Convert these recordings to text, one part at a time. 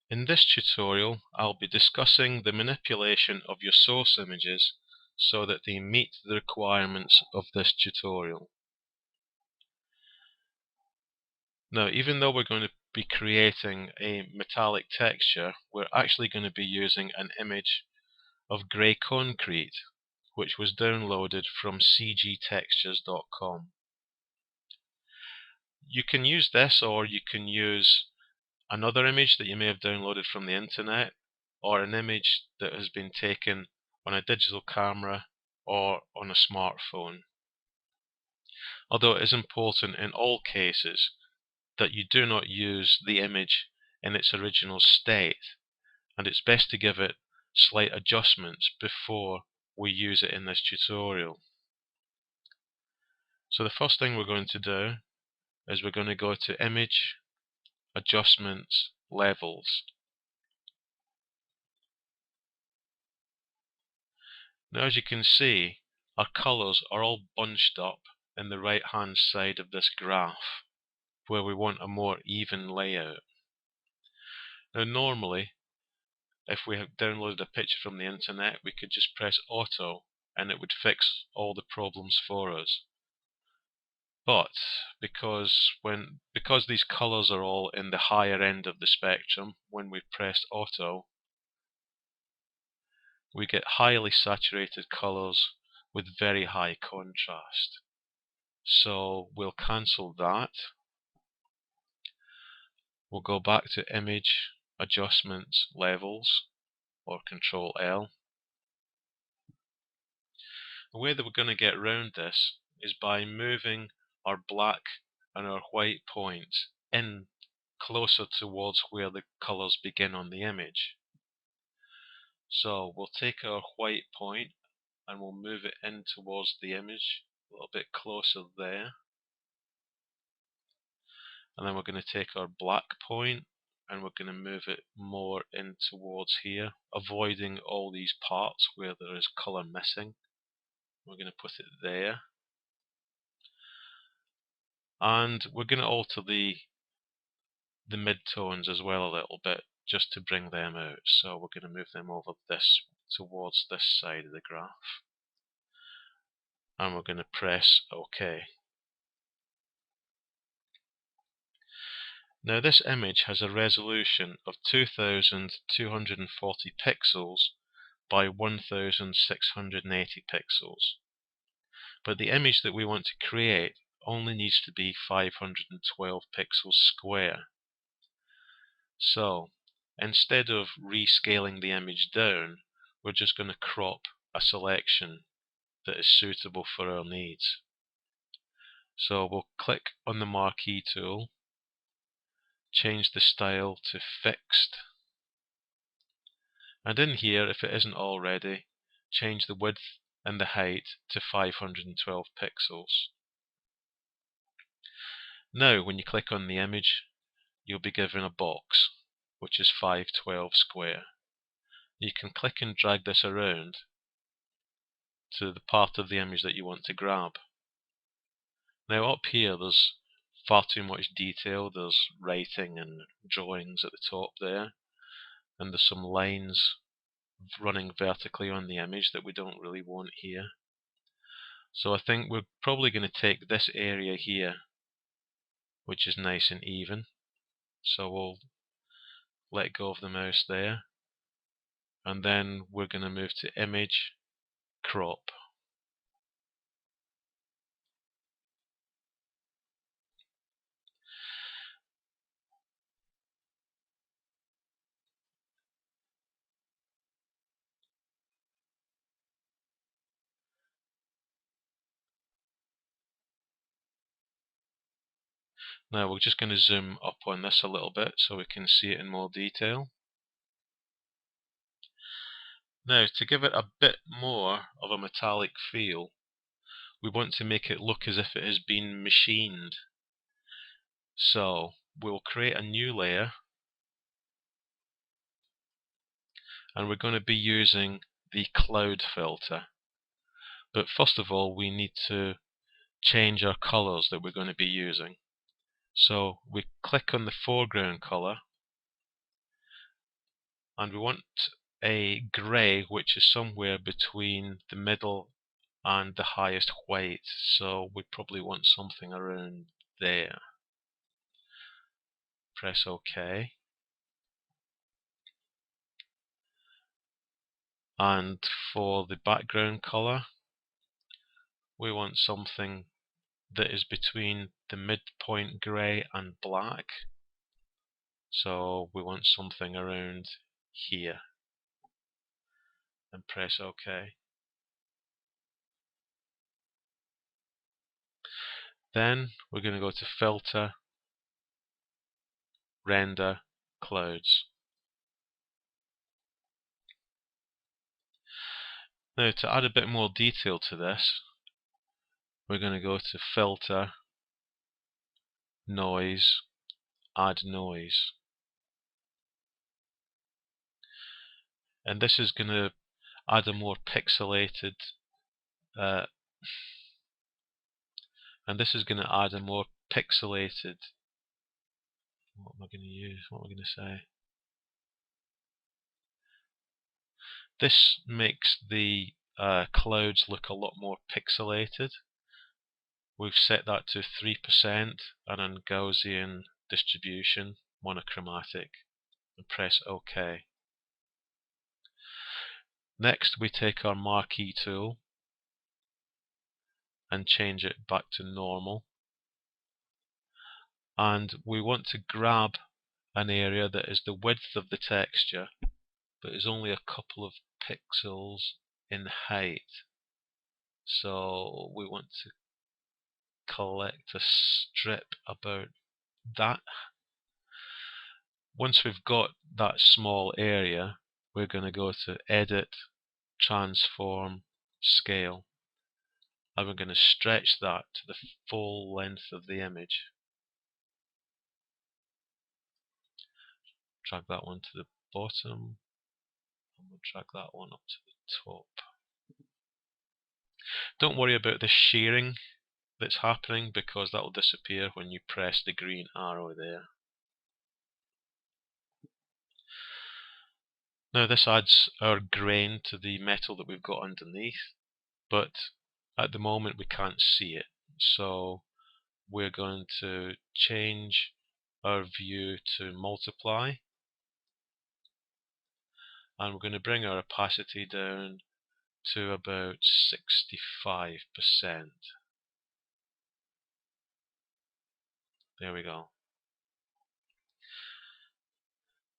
In this tutorial, I'll be discussing the manipulation of your source images so that they meet the requirements of this tutorial. Now, even though we're going to be creating a metallic texture, we're actually going to be using an image of grey concrete, which was downloaded from cgtextures.com. You can use this, or you can use another image that you may have downloaded from the internet, or an image that has been taken on a digital camera or on a smartphone. Although it is important in all cases that you do not use the image in its original state, and it's best to give it slight adjustments before we use it in this tutorial. So the first thing we're going to do is we're going to go to Image, Adjustments, Levels. Now, as you can see, our colours are all bunched up in the right hand side of this graph, where we want a more even layout. Now, normally, if we have downloaded a picture from the internet, we could just press Auto and it would fix all the problems for us. But because these colours are all in the higher end of the spectrum, when we press Auto, we get highly saturated colours with very high contrast. So we'll cancel that. We'll go back to Image, Adjustments, Levels, or Control L. The way that we're going to get around this is by moving our black and our white points in closer towards where the colours begin on the image. So we'll take our white point and we'll move it in towards the image, a little bit closer there. And then we're going to take our black point and we're going to move it more in towards here, avoiding all these parts where there is colour missing. We're going to put it there. And we're going to alter the midtones as well a little bit, just to bring them out. So we're going to move them over towards this side of the graph. And we're going to press OK. Now this image has a resolution of 2240 pixels by 1680 pixels. But the image that we want to create only needs to be 512 pixels square. So instead of rescaling the image down, we're just going to crop a selection that is suitable for our needs. So we'll click on the marquee tool, change the style to fixed, and in here, if it isn't already, change the width and the height to 512 pixels. Now when you click on the image, you'll be given a box which is 512 square. You can click and drag this around to the part of the image that you want to grab. Now up here there's far too much detail. There's writing and drawings at the top there, and there's some lines running vertically on the image that we don't really want here. So I think we're probably going to take this area here, which is nice and even. So we'll let go of the mouse there, and then we're going to move to Image, Crop. Now we're just going to zoom up on this a little bit so we can see it in more detail. Now, to give it a bit more of a metallic feel, we want to make it look as if it has been machined. So we'll create a new layer, and we're going to be using the cloud filter. But first of all, we need to change our colors that we're going to be using. So we click on the foreground color, and we want a grey which is somewhere between the middle and the highest white, so we probably want something around there. Press OK. And for the background colour, we want something that is between the midpoint grey and black, so we want something around here, and press OK. Then we're going to go to Filter, Render, Clouds. Now, to add a bit more detail to this, we're going to go to Filter, Noise, Add Noise. And this is going to add a more pixelated what am I going to use? What am I going to say? This makes the clouds look a lot more pixelated. We've set that to 3% and on Gaussian distribution, monochromatic, and press OK. Next, we take our marquee tool and change it back to normal. And we want to grab an area that is the width of the texture, but is only a couple of pixels in height. So we want to collect a strip about that. Once we've got that small area, we're going to go to Edit, Transform, Scale, and we're going to stretch that to the full length of the image. Drag that one to the bottom, and we'll drag that one up to the top. Don't worry about the shearing that's happening, because that will disappear when you press the green arrow there. Now this adds our grain to the metal that we've got underneath, but at the moment we can't see it, so we're going to change our view to multiply, and we're going to bring our opacity down to about 65%. There we go.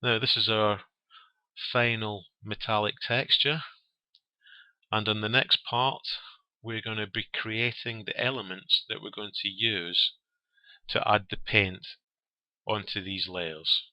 Now this is our final metallic texture, and on the next part we're going to be creating the elements that we're going to use to add the paint onto these layers.